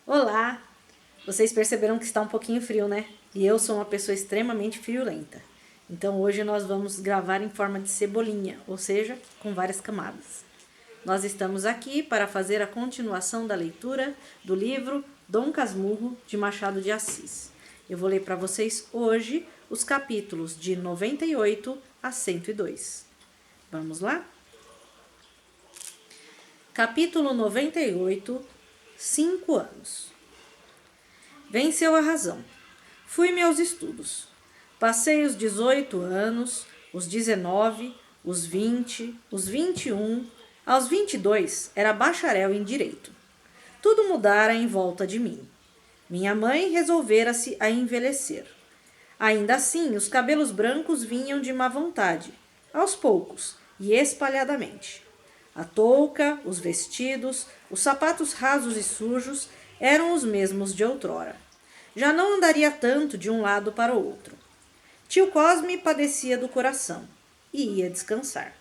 Olá! Vocês perceberam que está um pouquinho frio, né? E eu sou uma pessoa extremamente friolenta. Então hoje nós vamos gravar em forma de cebolinha, ou seja, com várias camadas. Nós estamos aqui para fazer a continuação da leitura do livro Dom Casmurro, de Machado de Assis. Eu vou ler para vocês hoje os capítulos de 98 a 102. Vamos lá? Capítulo 98, 5 anos. Venceu a razão. Fui-me aos estudos. Passei os 18 anos, os 19, os 20, os 21. Aos 22 era bacharel em direito. Tudo mudara em volta de mim. Minha mãe resolvera-se a envelhecer. Ainda assim, os cabelos brancos vinham de má vontade, aos poucos e espalhadamente. A touca, os vestidos, os sapatos rasos e sujos eram os mesmos de outrora. Já não andaria tanto de um lado para o outro. Tio Cosme padecia do coração e ia descansar.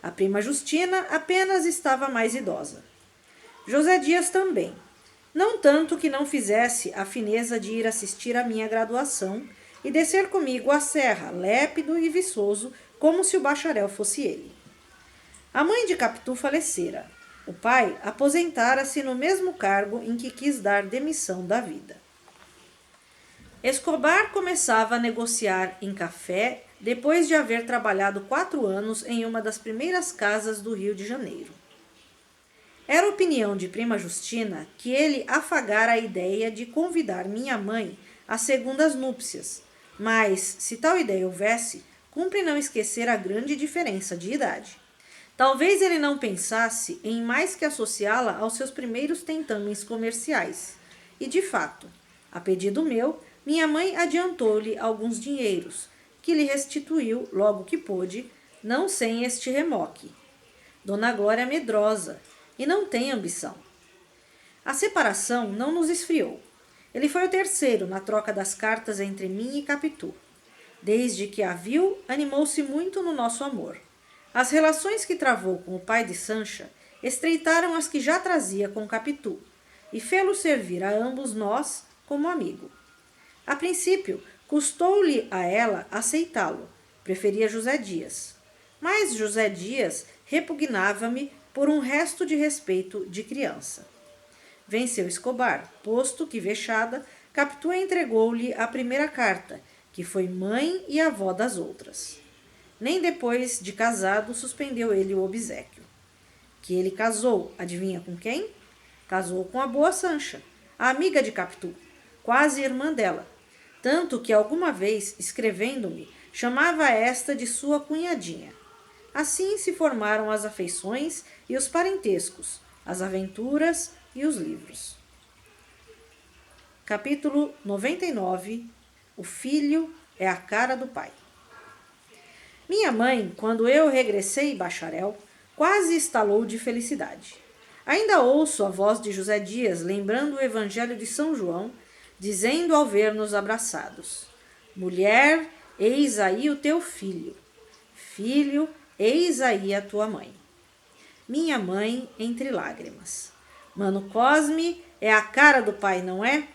A prima Justina apenas estava mais idosa. José Dias também. Não tanto que não fizesse a fineza de ir assistir à minha graduação e descer comigo a serra, lépido e viçoso, como se o bacharel fosse ele. A mãe de Capitu falecera. O pai aposentara-se no mesmo cargo em que quis dar demissão da vida. Escobar começava a negociar em café depois de haver trabalhado 4 anos em uma das primeiras casas do Rio de Janeiro. Era opinião de prima Justina que ele afagara a ideia de convidar minha mãe às segundas núpcias, mas, se tal ideia houvesse, cumpre não esquecer a grande diferença de idade. Talvez ele não pensasse em mais que associá-la aos seus primeiros tentames comerciais. E, de fato, a pedido meu, minha mãe adiantou-lhe alguns dinheiros, que lhe restituiu logo que pôde, não sem este remoque. Dona Glória é medrosa e não tem ambição. A separação não nos esfriou. Ele foi o terceiro na troca das cartas entre mim e Capitu. Desde que a viu, animou-se muito no nosso amor. As relações que travou com o pai de Sancha estreitaram as que já trazia com Capitu e fê-lo servir a ambos nós como amigo. A princípio, custou-lhe a ela aceitá-lo. Preferia José Dias. Mas José Dias repugnava-me por um resto de respeito de criança. Venceu Escobar, posto que, vexada, Capitu entregou-lhe a primeira carta, que foi mãe e avó das outras. Nem depois de casado suspendeu ele o obséquio. Que ele casou, adivinha com quem? Casou com a boa Sancha, a amiga de Capitu, quase irmã dela. Tanto que alguma vez, escrevendo-me, chamava esta de sua cunhadinha. Assim se formaram as afeições e os parentescos, as aventuras e os livros. Capítulo 99. O filho é a cara do pai. Minha mãe, quando eu regressei bacharel, quase estalou de felicidade. Ainda ouço a voz de José Dias lembrando o Evangelho de São João, dizendo ao ver-nos abraçados: Mulher, eis aí o teu filho. Filho, eis aí a tua mãe. Minha mãe entre lágrimas. Mano Cosme é a cara do pai, não é?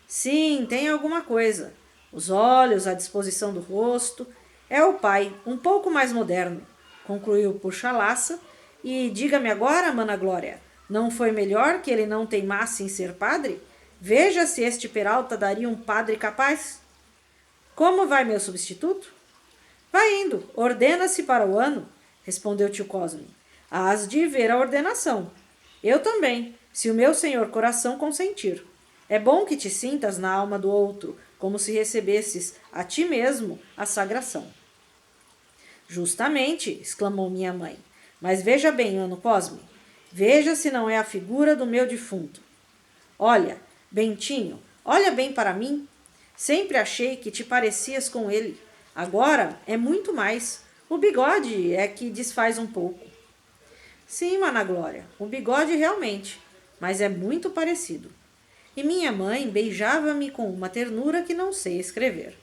Sim, tem alguma coisa. Os olhos, a disposição do rosto. É o pai, um pouco mais moderno, concluiu por chalaça. E diga-me agora, mana Glória, não foi melhor que ele não teimasse em ser padre? Veja se este Peralta daria um padre capaz. Como vai meu substituto? Vai indo, ordena-se para o ano, respondeu tio Cosme. Hás de ver a ordenação. Eu também, se o meu senhor coração consentir. É bom que te sintas na alma do outro, como se recebesses a ti mesmo a sagração. Justamente, exclamou minha mãe. Mas veja bem, Ano Cosme. Veja se não é a figura do meu defunto. Olha, Bentinho, olha bem para mim. Sempre achei que te parecias com ele. Agora é muito mais. O bigode é que desfaz um pouco. Sim, mana Glória, o bigode realmente, mas é muito parecido. E minha mãe beijava-me com uma ternura que não sei escrever.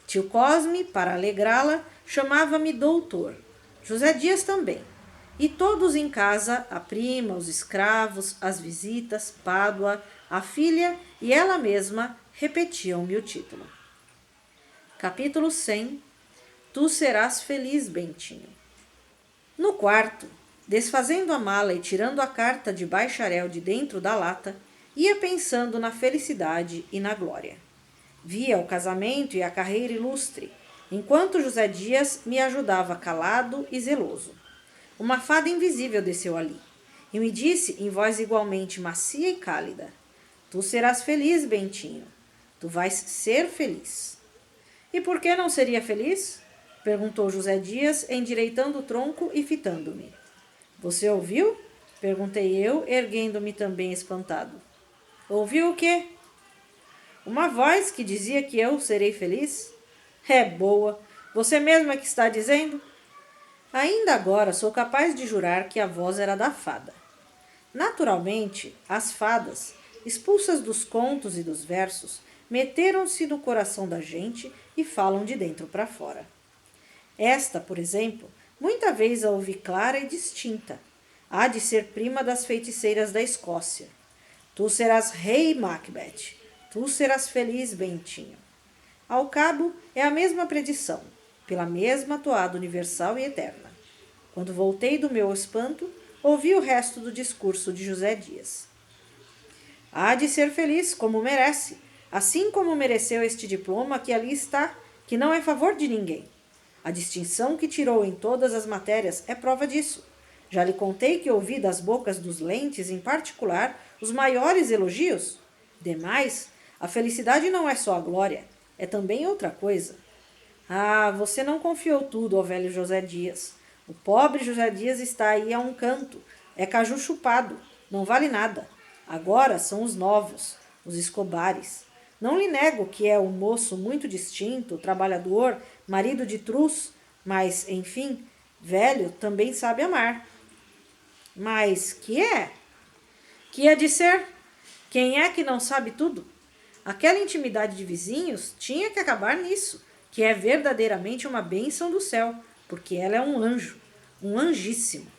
Tio Cosme, para alegrá-la, chamava-me doutor. José Dias também. E todos em casa, a prima, os escravos, as visitas, Pádua, a filha e ela mesma repetiam-me o título. Capítulo 100. Tu serás feliz, Bentinho. No quarto, desfazendo a mala e tirando a carta de bacharel de dentro da lata, ia pensando na felicidade e na glória. Via o casamento e a carreira ilustre, enquanto José Dias me ajudava calado e zeloso. Uma fada invisível desceu ali e me disse em voz igualmente macia e cálida: Tu serás feliz, Bentinho. Tu vais ser feliz. E por que não seria feliz? Perguntou José Dias, endireitando o tronco e fitando-me. Você ouviu? Perguntei eu, erguendo-me também espantado. Ouviu o quê? Uma voz que dizia que eu serei feliz? É boa. Você mesmo é que está dizendo? Ainda agora sou capaz de jurar que a voz era da fada. Naturalmente, as fadas, expulsas dos contos e dos versos, meteram-se no coração da gente e falam de dentro para fora. Esta, por exemplo, muita vez a ouvi clara e distinta. Há de ser prima das feiticeiras da Escócia. Tu serás rei, Macbeth. Tu serás feliz, Bentinho. Ao cabo, é a mesma predição, pela mesma toada universal e eterna. Quando voltei do meu espanto, ouvi o resto do discurso de José Dias. Há de ser feliz, como merece, assim como mereceu este diploma que ali está, que não é favor de ninguém. A distinção que tirou em todas as matérias é prova disso. Já lhe contei que ouvi das bocas dos Lentes, em particular, os maiores elogios. Demais, a felicidade não é só a glória, é também outra coisa. Ah, você não confiou tudo ao velho José Dias. O pobre José Dias está aí a um canto, é caju chupado, não vale nada. Agora são os novos, os Escobares. Não lhe nego que é um moço muito distinto, trabalhador, marido de Truz, mas, enfim, velho também sabe amar. Mas que é? Que é de ser? Quem é que não sabe tudo? Aquela intimidade de vizinhos tinha que acabar nisso, que é verdadeiramente uma bênção do céu, porque ela é um anjo, um anjíssimo.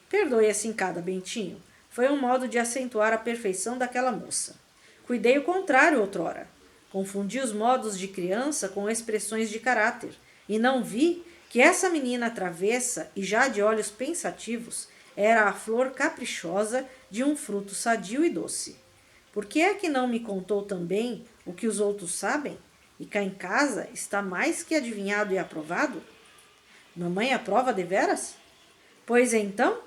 Perdoe a cincada, Bentinho. Foi um modo de acentuar a perfeição daquela moça. Cuidei o contrário outrora. Confundi os modos de criança com expressões de caráter, e não vi que essa menina travessa e já de olhos pensativos era a flor caprichosa de um fruto sadio e doce. Por que é que não me contou também o que os outros sabem? E cá em casa está mais que adivinhado e aprovado? Mamãe aprova deveras? Pois então,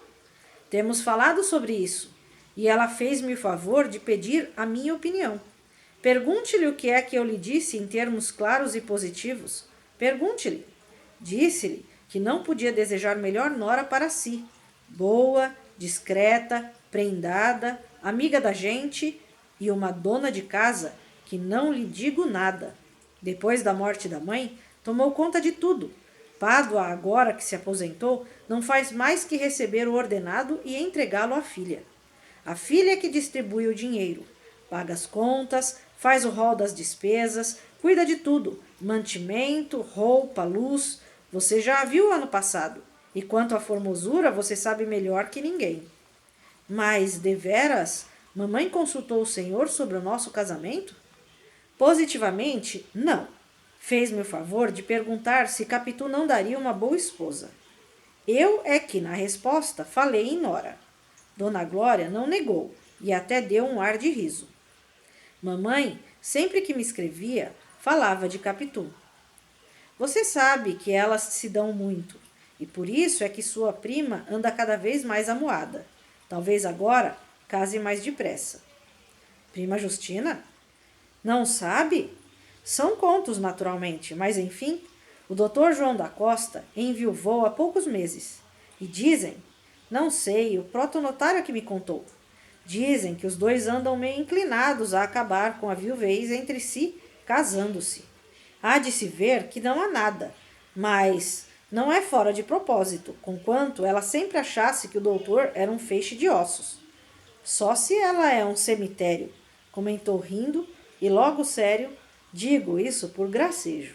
temos falado sobre isso, e ela fez-me o favor de pedir a minha opinião. Pergunte-lhe o que é que eu lhe disse em termos claros e positivos. Pergunte-lhe. Disse-lhe que não podia desejar melhor nora para si. Boa, discreta, prendada, amiga da gente e uma dona de casa que não lhe digo nada. Depois da morte da mãe, tomou conta de tudo. Pádua, agora que se aposentou, não faz mais que receber o ordenado e entregá-lo à filha. A filha é que distribui o dinheiro, paga as contas, faz o rol das despesas, cuida de tudo, mantimento, roupa, luz. Você já a viu ano passado, e quanto à formosura você sabe melhor que ninguém. Mas, deveras, mamãe consultou o senhor sobre o nosso casamento? Positivamente, não. Fez-me o favor de perguntar se Capitu não daria uma boa esposa. Eu é que, na resposta, falei em Nora. Dona Glória não negou e até deu um ar de riso. Mamãe, sempre que me escrevia, falava de Capitu. Você sabe que elas se dão muito, e por isso é que sua prima anda cada vez mais amuada. Talvez agora case mais depressa. Prima Justina? Não sabe? São contos, naturalmente, mas enfim, o Dr. João da Costa enviuvou há poucos meses. E dizem, não sei, o protonotário é que me contou, dizem que os dois andam meio inclinados a acabar com a viuvez entre si, casando-se. Há de se ver que não há nada, mas não é fora de propósito, conquanto ela sempre achasse que o doutor era um feixe de ossos. Só se ela é um cemitério, comentou rindo, e logo sério, digo isso por gracejo.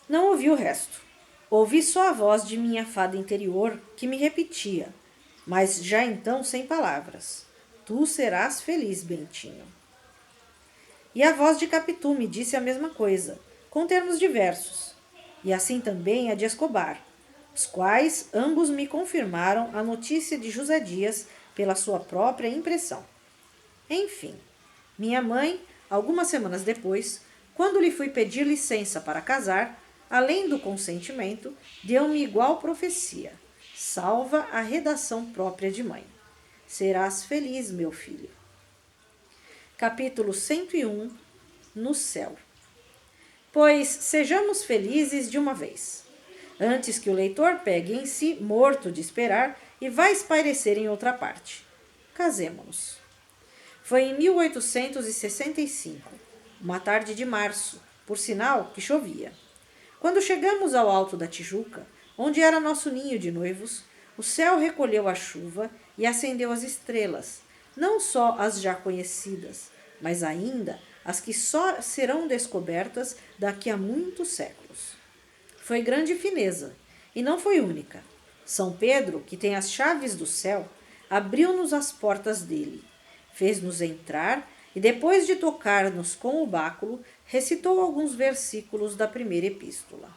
Não ouvi o resto. Ouvi só a voz de minha fada interior, que me repetia, mas já então sem palavras. Tu serás feliz, Bentinho. E a voz de Capitu me disse a mesma coisa, com termos diversos, e assim também a de Escobar, os quais ambos me confirmaram a notícia de José Dias pela sua própria impressão. Enfim, minha mãe, algumas semanas depois, quando lhe fui pedir licença para casar, além do consentimento, deu-me igual profecia, salva a redação própria de mãe. Serás feliz, meu filho. Capítulo 101. No céu. Pois sejamos felizes de uma vez, antes que o leitor pegue em si, morto de esperar, e vá espairecer em outra parte. Casemo-nos. Foi em 1865, uma tarde de março, por sinal que chovia. Quando chegamos ao alto da Tijuca, onde era nosso ninho de noivos, o céu recolheu a chuva e acendeu as estrelas, não só as já conhecidas, mas ainda as que só serão descobertas daqui a muitos séculos. Foi grande fineza, e não foi única. São Pedro, que tem as chaves do céu, abriu-nos as portas dele, fez-nos entrar e, depois de tocar-nos com o báculo, recitou alguns versículos da primeira epístola.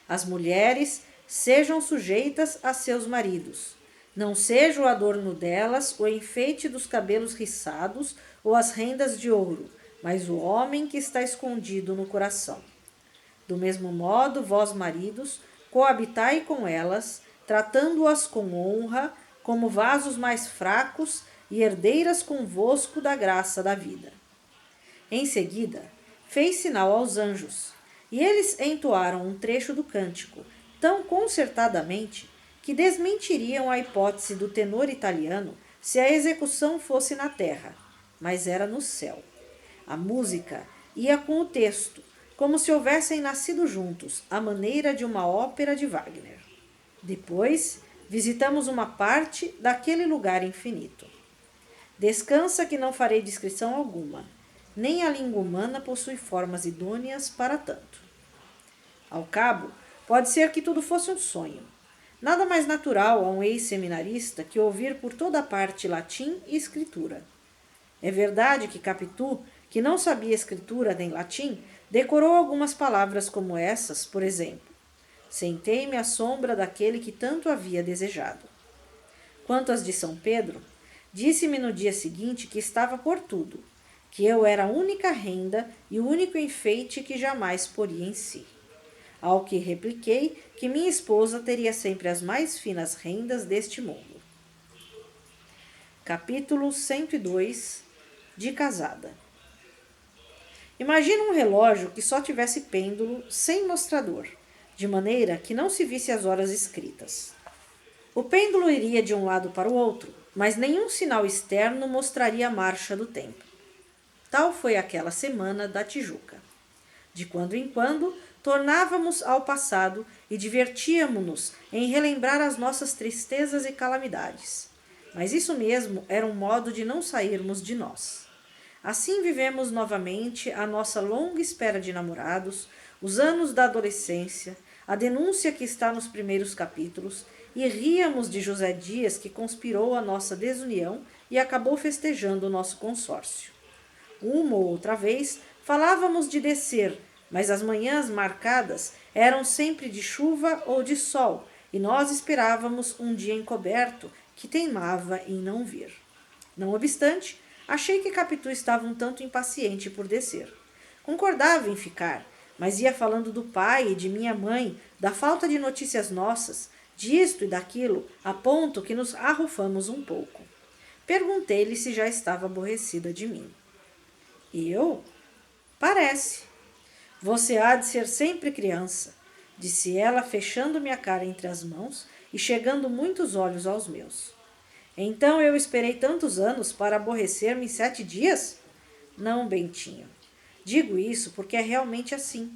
As mulheres sejam sujeitas a seus maridos. Não seja o adorno delas o enfeite dos cabelos riçados ou as rendas de ouro, mas o homem que está escondido no coração. Do mesmo modo, vós, maridos, coabitai com elas, tratando-as com honra, como vasos mais fracos e herdeiras convosco da graça da vida. Em seguida, fez sinal aos anjos, e eles entoaram um trecho do cântico, tão concertadamente que desmentiriam a hipótese do tenor italiano se a execução fosse na terra, mas era no céu. A música ia com o texto, como se houvessem nascido juntos, à maneira de uma ópera de Wagner. Depois, visitamos uma parte daquele lugar infinito. Descansa que não farei descrição alguma. Nem a língua humana possui formas idôneas para tanto. Ao cabo, pode ser que tudo fosse um sonho. Nada mais natural a um ex-seminarista que ouvir por toda parte latim e escritura. É verdade que Capitu, que não sabia escritura nem latim, decorou algumas palavras como essas, por exemplo: sentei-me à sombra daquele que tanto havia desejado. Quanto às de São Pedro, disse-me no dia seguinte que estava por tudo, que eu era a única renda e o único enfeite que jamais poria em si. Ao que repliquei que minha esposa teria sempre as mais finas rendas deste mundo. Capítulo 102. De casada. Imagina um relógio que só tivesse pêndulo, sem mostrador, de maneira que não se visse as horas escritas. O pêndulo iria de um lado para o outro, mas nenhum sinal externo mostraria a marcha do tempo. Tal foi aquela semana da Tijuca. De quando em quando, tornávamos ao passado e divertíamos-nos em relembrar as nossas tristezas e calamidades. Mas isso mesmo era um modo de não sairmos de nós. Assim vivemos novamente a nossa longa espera de namorados, os anos da adolescência, a denúncia que está nos primeiros capítulos, e ríamos de José Dias, que conspirou a nossa desunião e acabou festejando o nosso consórcio. Uma ou outra vez falávamos de descer, mas as manhãs marcadas eram sempre de chuva ou de sol, e nós esperávamos um dia encoberto que teimava em não vir. Não obstante, achei que Capitu estava um tanto impaciente por descer. Concordava em ficar, mas ia falando do pai e de minha mãe, da falta de notícias nossas, disto e daquilo, a ponto que nos arrufamos um pouco. Perguntei-lhe se já estava aborrecida de mim. Eu? Parece. Você há de ser sempre criança, disse ela, fechando-me a cara entre as mãos e chegando muitos olhos aos meus. Então eu esperei tantos anos para aborrecer-me em 7 dias? Não, Bentinho. Digo isso porque é realmente assim.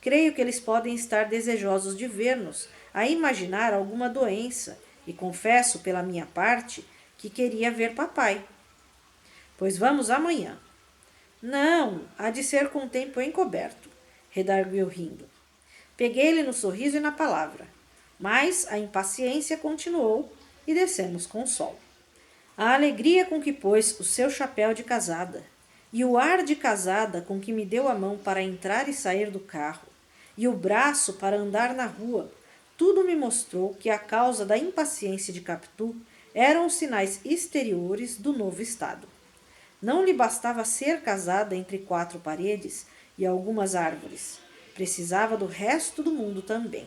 Creio que eles podem estar desejosos de ver-nos, a imaginar alguma doença, e confesso, pela minha parte, que queria ver papai. Pois vamos amanhã. Não, há de ser com o tempo encoberto, redarguiu rindo. Peguei-lhe no sorriso e na palavra, mas a impaciência continuou, e descemos com o sol. A alegria com que pôs o seu chapéu de casada, e o ar de casada com que me deu a mão para entrar e sair do carro, e o braço para andar na rua, tudo me mostrou que a causa da impaciência de Capitu eram os sinais exteriores do novo estado. Não lhe bastava ser casada entre quatro paredes e algumas árvores. Precisava do resto do mundo também.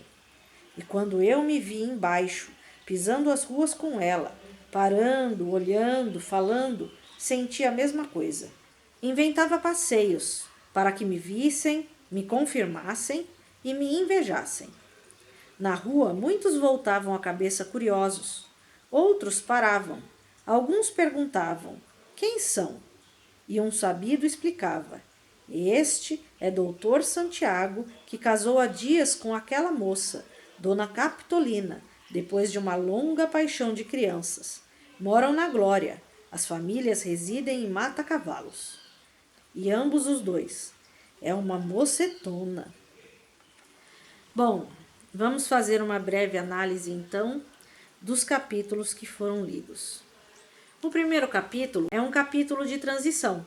E quando eu me vi embaixo, pisando as ruas com ela, parando, olhando, falando, senti a mesma coisa. Inventava passeios para que me vissem, me confirmassem e me invejassem. Na rua, muitos voltavam a cabeça curiosos. Outros paravam. Alguns perguntavam: quem são? E um sabido explicava: este é doutor Santiago, que casou há dias com aquela moça, Dona Capitolina, depois de uma longa paixão de crianças. Moram na Glória. As famílias residem em Mata-Cavalos. E ambos os dois. É uma mocetona. Bom, vamos fazer uma breve análise, então, dos capítulos que foram lidos. O primeiro capítulo é um capítulo de transição.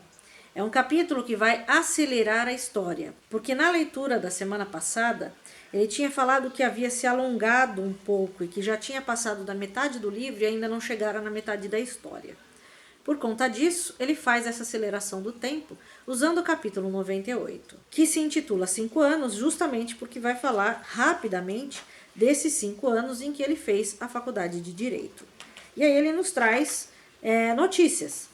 É um capítulo que vai acelerar a história, porque na leitura da semana passada, ele tinha falado que havia se alongado um pouco e que já tinha passado da metade do livro e ainda não chegara na metade da história. Por conta disso, ele faz essa aceleração do tempo usando o capítulo 98, que se intitula 5 anos, justamente porque vai falar rapidamente desses 5 anos em que ele fez a faculdade de Direito. E aí ele nos traz notícias.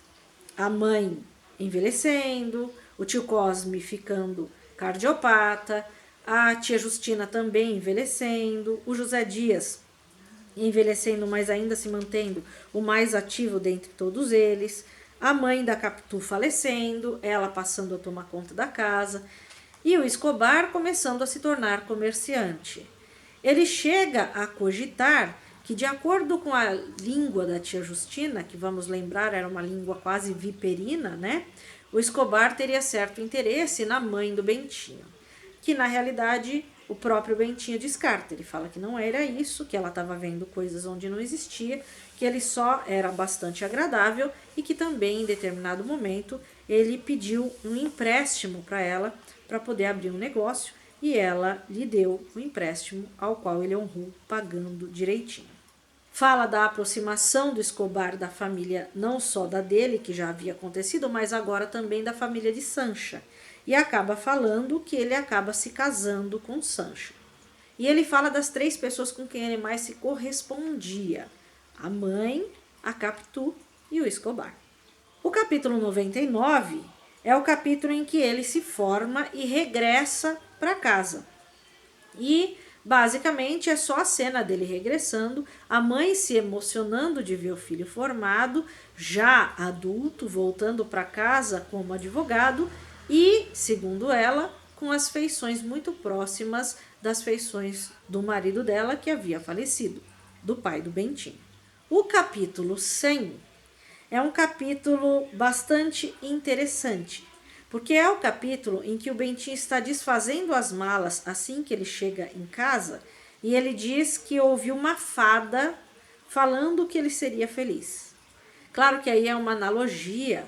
A mãe envelhecendo, o tio Cosme ficando cardiopata, a tia Justina também envelhecendo, o José Dias envelhecendo, mas ainda se mantendo o mais ativo dentre todos eles, a mãe da Capitu falecendo, ela passando a tomar conta da casa, e o Escobar começando a se tornar comerciante. Ele chega a cogitar que, de acordo com a língua da tia Justina, que vamos lembrar era uma língua quase viperina, né? O Escobar teria certo interesse na mãe do Bentinho, que na realidade o próprio Bentinho descarta. Ele fala que não era isso, que ela estava vendo coisas onde não existia, que ele só era bastante agradável e que também, em determinado momento, ele pediu um empréstimo para ela para poder abrir um negócio e ela lhe deu o empréstimo, ao qual ele honrou pagando direitinho. Fala da aproximação do Escobar da família, não só da dele, que já havia acontecido, mas agora também da família de Sancha. E acaba falando que ele acaba se casando com Sancha. E ele fala das 3 pessoas com quem ele mais se correspondia: a mãe, a Capitu e o Escobar. O capítulo 99 é o capítulo em que ele se forma e regressa para casa. E basicamente é só a cena dele regressando, a mãe se emocionando de ver o filho formado, já adulto, voltando para casa como advogado e, segundo ela, com as feições muito próximas das feições do marido dela que havia falecido, do pai do Bentinho. O capítulo 100 é um capítulo bastante interessante, porque é o capítulo em que o Bentinho está desfazendo as malas assim que ele chega em casa e ele diz que ouviu uma fada falando que ele seria feliz. Claro que aí é uma analogia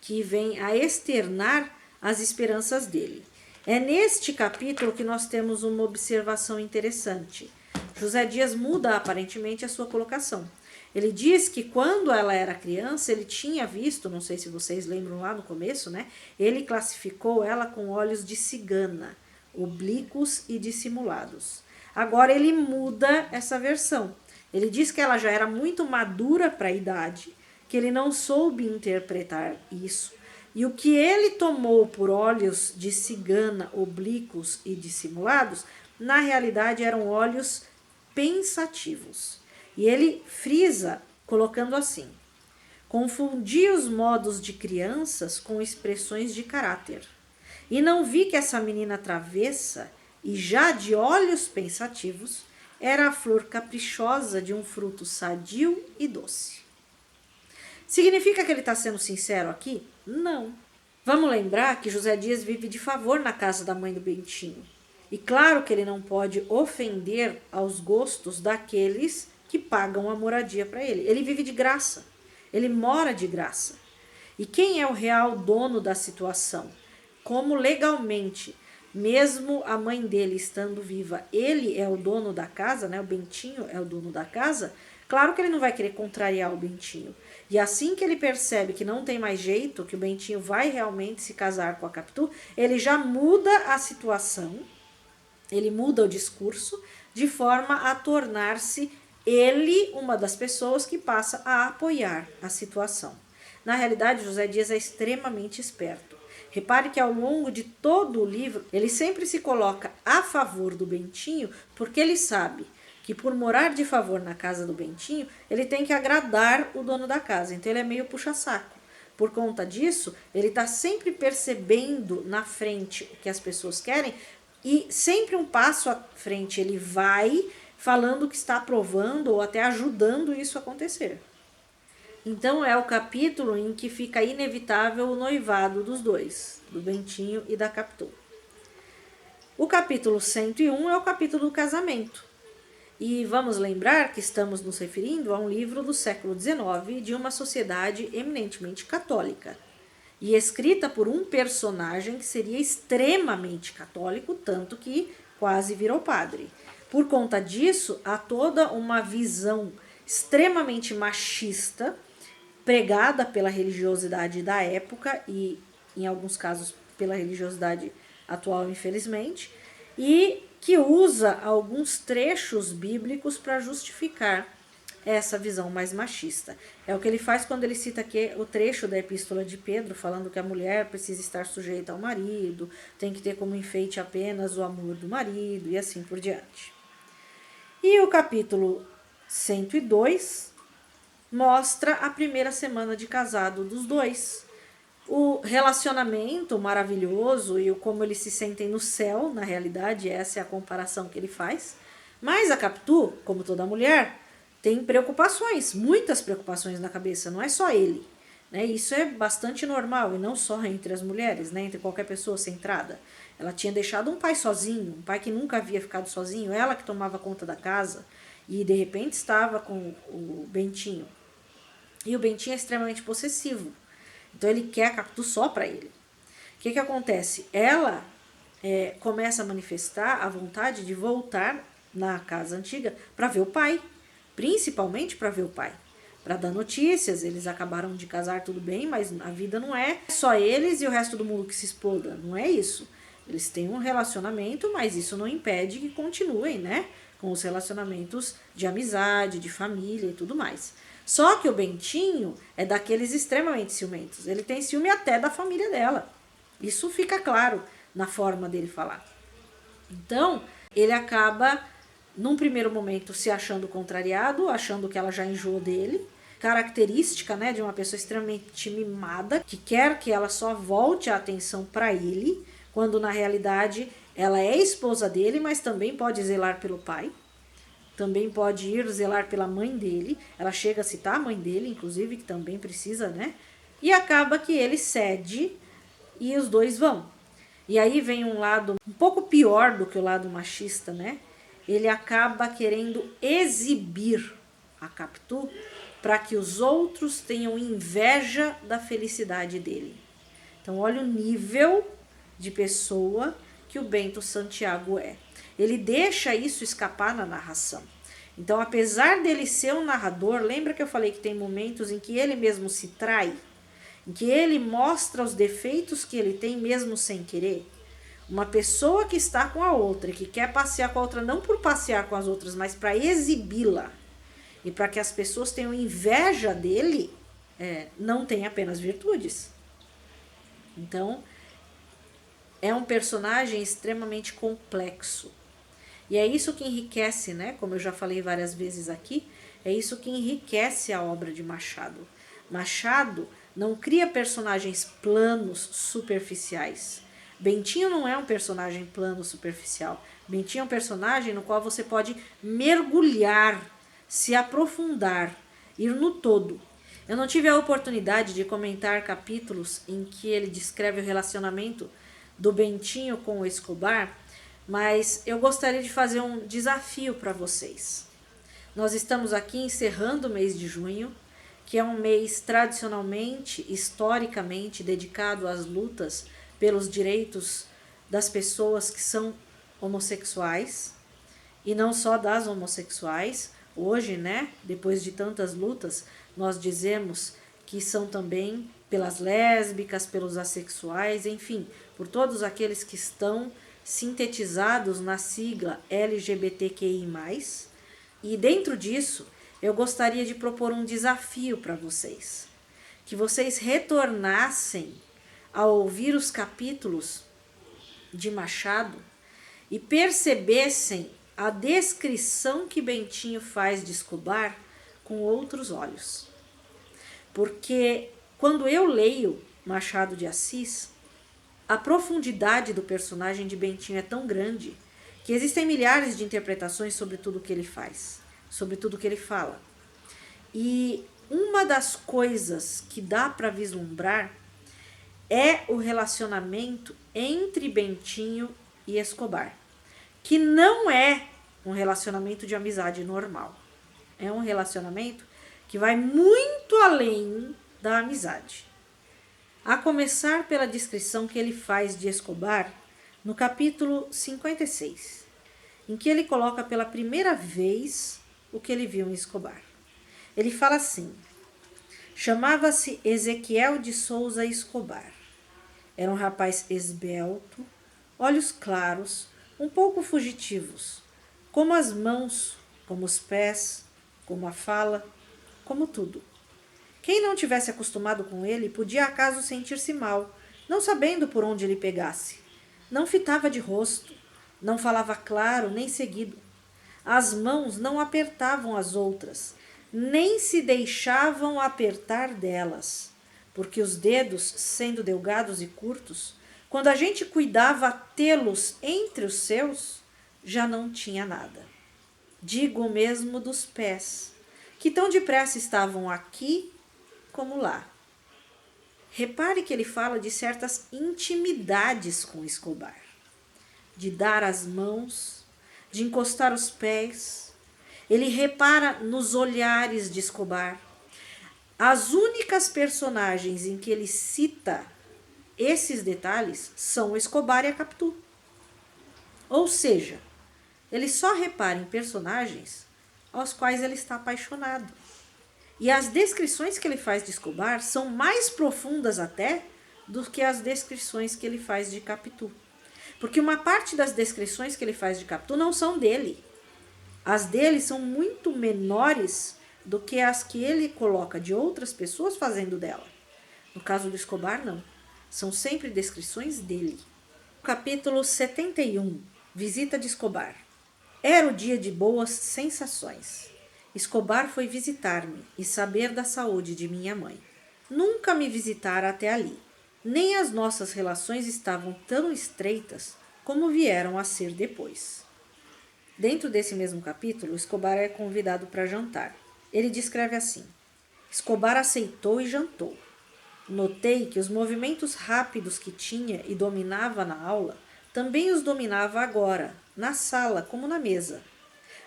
que vem a externar as esperanças dele. É neste capítulo que nós temos uma observação interessante. José Dias muda aparentemente a sua colocação. Ele diz que quando ela era criança, ele tinha visto, não sei se vocês lembram lá no começo, né? Ele classificou ela com olhos de cigana, oblíquos e dissimulados. Agora ele muda essa versão. Ele diz que ela já era muito madura para a idade, que ele não soube interpretar isso. E o que ele tomou por olhos de cigana, oblíquos e dissimulados, na realidade eram olhos pensativos. E ele frisa colocando assim: confundi os modos de crianças com expressões de caráter. E não vi que essa menina travessa e já de olhos pensativos era a flor caprichosa de um fruto sadio e doce. Significa que ele está sendo sincero aqui? Não. Vamos lembrar que José Dias vive de favor na casa da mãe do Bentinho. E claro que ele não pode ofender aos gostos daqueles que pagam a moradia para ele. Ele vive de graça, ele mora de graça. E quem é o real dono da situação? Como legalmente, mesmo a mãe dele estando viva, ele é o dono da casa, né? O Bentinho é o dono da casa. Claro que ele não vai querer contrariar o Bentinho. E assim que ele percebe que não tem mais jeito, que o Bentinho vai realmente se casar com a Capitu, ele já muda a situação, ele muda o discurso, de forma a tornar-se ele uma das pessoas que passa a apoiar a situação. Na realidade, José Dias é extremamente esperto. Repare que ao longo de todo o livro, ele sempre se coloca a favor do Bentinho, porque ele sabe que por morar de favor na casa do Bentinho, ele tem que agradar o dono da casa. Então ele é meio puxa-saco. Por conta disso, ele está sempre percebendo na frente o que as pessoas querem e sempre um passo à frente ele vai falando que está aprovando ou até ajudando isso a acontecer. Então é o capítulo em que fica inevitável o noivado dos dois, do Bentinho e da Capitu. O capítulo 101 é o capítulo do casamento. E vamos lembrar que estamos nos referindo a um livro do século XIX de uma sociedade eminentemente católica e escrita por um personagem que seria extremamente católico, tanto que quase virou padre. Por conta disso, há toda uma visão extremamente machista pregada pela religiosidade da época e, em alguns casos, pela religiosidade atual, infelizmente, e que usa alguns trechos bíblicos para justificar essa visão mais machista. É o que ele faz quando ele cita aqui o trecho da Epístola de Pedro, falando que a mulher precisa estar sujeita ao marido, tem que ter como enfeite apenas o amor do marido e assim por diante. E o capítulo 102 mostra a primeira semana de casado dos dois. O relacionamento maravilhoso e o como eles se sentem no céu, na realidade, essa é a comparação que ele faz. Mas a Capitu, como toda mulher, tem preocupações, muitas preocupações na cabeça, não é só ele. Né? Isso é bastante normal, e não só entre as mulheres, né? Entre qualquer pessoa centrada. Ela tinha deixado um pai sozinho, um pai que nunca havia ficado sozinho, ela que tomava conta da casa, e de repente estava com o Bentinho. E o Bentinho é extremamente possessivo. Então ele quer a Capitu só para ele. O que acontece? Ela começa a manifestar a vontade de voltar na casa antiga para ver o pai. Principalmente para ver o pai. Para dar notícias, eles acabaram de casar, tudo bem, mas a vida não é só eles e o resto do mundo que se exploda. Não é isso. Eles têm um relacionamento, mas isso não impede que continuem, né? Com os relacionamentos de amizade, de família e tudo mais. Só que o Bentinho é daqueles extremamente ciumentos. Ele tem ciúme até da família dela. Isso fica claro na forma dele falar. Então, ele acaba, num primeiro momento, se achando contrariado, achando que ela já enjoou dele. Característica, né, de uma pessoa extremamente mimada, que quer que ela só volte a atenção para ele, quando na realidade ela é esposa dele, mas também pode zelar pelo pai. Também pode ir zelar pela mãe dele. Ela chega a citar a mãe dele, inclusive, que também precisa, né? E acaba que ele cede e os dois vão. E aí vem um lado um pouco pior do que o lado machista, né? Ele acaba querendo exibir a Capitu para que os outros tenham inveja da felicidade dele. Então, olha o nível de pessoa que o Bento Santiago é. Ele deixa isso escapar na narração. Então, apesar dele ser um narrador, lembra que eu falei que tem momentos em que ele mesmo se trai? Em que ele mostra os defeitos que ele tem mesmo sem querer? Uma pessoa que está com a outra, que quer passear com a outra, não por passear com as outras, mas para exibi-la, e para que as pessoas tenham inveja dele, não tem apenas virtudes. Então, é um personagem extremamente complexo. E é isso que enriquece, né? Como eu já falei várias vezes aqui, é isso que enriquece a obra de Machado. Machado não cria personagens planos, superficiais. Bentinho não é um personagem plano, superficial. Bentinho é um personagem no qual você pode mergulhar, se aprofundar, ir no todo. Eu não tive a oportunidade de comentar capítulos em que ele descreve o relacionamento do Bentinho com o Escobar, mas eu gostaria de fazer um desafio para vocês. Nós estamos aqui encerrando o mês de junho, que é um mês tradicionalmente, historicamente, dedicado às lutas pelos direitos das pessoas que são homossexuais, e não só das homossexuais. Hoje, né, depois de tantas lutas, nós dizemos que são também pelas lésbicas, pelos assexuais, enfim, por todos aqueles que estão sintetizados na sigla LGBTQI+. E dentro disso, eu gostaria de propor um desafio para vocês. Que vocês retornassem a ouvir os capítulos de Machado e percebessem a descrição que Bentinho faz de Escobar com outros olhos. Porque quando eu leio Machado de Assis, a profundidade do personagem de Bentinho é tão grande que existem milhares de interpretações sobre tudo que ele faz, sobre tudo que ele fala. E uma das coisas que dá para vislumbrar é o relacionamento entre Bentinho e Escobar, que não é um relacionamento de amizade normal. É um relacionamento que vai muito além da amizade. A começar pela descrição que ele faz de Escobar no capítulo 56, em que ele coloca pela primeira vez o que ele viu em Escobar. Ele fala assim: chamava-se Ezequiel de Souza Escobar. Era um rapaz esbelto, olhos claros, um pouco fugitivos, como as mãos, como os pés, como a fala, como tudo. Quem não tivesse acostumado com ele podia acaso sentir-se mal, não sabendo por onde ele pegasse. Não fitava de rosto, não falava claro nem seguido. As mãos não apertavam as outras, nem se deixavam apertar delas, porque os dedos, sendo delgados e curtos, quando a gente cuidava tê-los entre os seus, já não tinha nada. Digo mesmo dos pés, que tão depressa estavam aqui como lá. Repare que ele fala de certas intimidades com Escobar, de dar as mãos, de encostar os pés. Ele repara nos olhares de Escobar. As únicas personagens em que ele cita esses detalhes são Escobar e a Capitu. Ou seja, ele só repara em personagens aos quais ele está apaixonado. E as descrições que ele faz de Escobar são mais profundas até do que as descrições que ele faz de Capitu. Porque uma parte das descrições que ele faz de Capitu não são dele. As dele são muito menores do que as que ele coloca de outras pessoas fazendo dela. No caso do Escobar, não. São sempre descrições dele. Capítulo 71. Visita de Escobar. Era o dia de boas sensações. Escobar foi visitar-me e saber da saúde de minha mãe. Nunca me visitara até ali. Nem as nossas relações estavam tão estreitas como vieram a ser depois. Dentro desse mesmo capítulo, Escobar é convidado para jantar. Ele descreve assim: Escobar aceitou e jantou. Notei que os movimentos rápidos que tinha e dominava na aula, também os dominava agora, na sala como na mesa.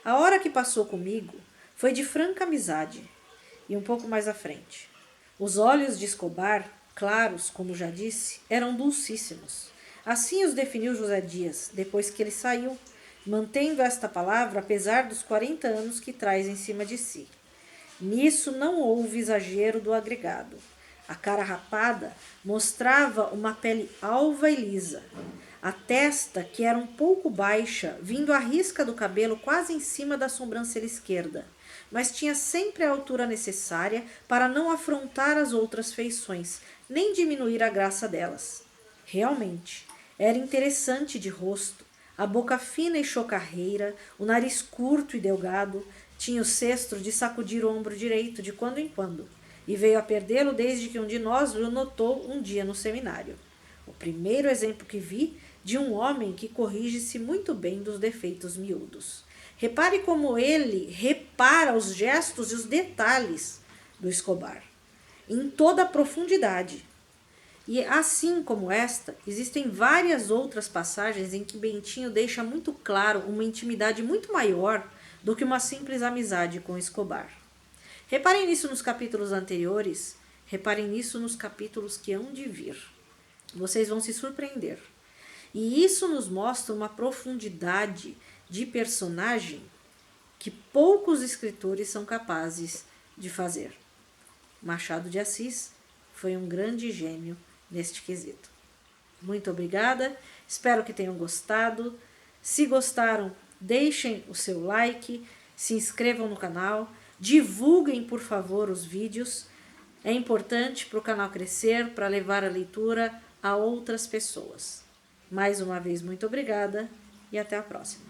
A hora que passou comigo foi de franca amizade. E um pouco mais à frente. Os olhos de Escobar, claros, como já disse, eram dulcíssimos. Assim os definiu José Dias, depois que ele saiu, mantendo esta palavra apesar dos 40 anos que traz em cima de si. Nisso não houve exagero do agregado. A cara rapada mostrava uma pele alva e lisa. A testa, que era um pouco baixa, vindo à risca do cabelo quase em cima da sobrancelha esquerda, mas tinha sempre a altura necessária para não afrontar as outras feições, nem diminuir a graça delas. Realmente, era interessante de rosto, a boca fina e chocarreira, o nariz curto e delgado, tinha o cestro de sacudir o ombro direito de quando em quando, e veio a perdê-lo desde que um de nós o notou um dia no seminário. O primeiro exemplo que vi de um homem que corrige-se muito bem dos defeitos miúdos. Repare como ele repara os gestos e os detalhes do Escobar, em toda a profundidade. E assim como esta, existem várias outras passagens em que Bentinho deixa muito claro uma intimidade muito maior do que uma simples amizade com Escobar. Reparem nisso nos capítulos anteriores, reparem nisso nos capítulos que hão de vir. Vocês vão se surpreender. E isso nos mostra uma profundidade de personagem que poucos escritores são capazes de fazer. Machado de Assis foi um grande gênio neste quesito. Muito obrigada, espero que tenham gostado. Se gostaram, deixem o seu like, se inscrevam no canal, divulguem, por favor, os vídeos. É importante para o canal crescer, para levar a leitura a outras pessoas. Mais uma vez, muito obrigada e até a próxima.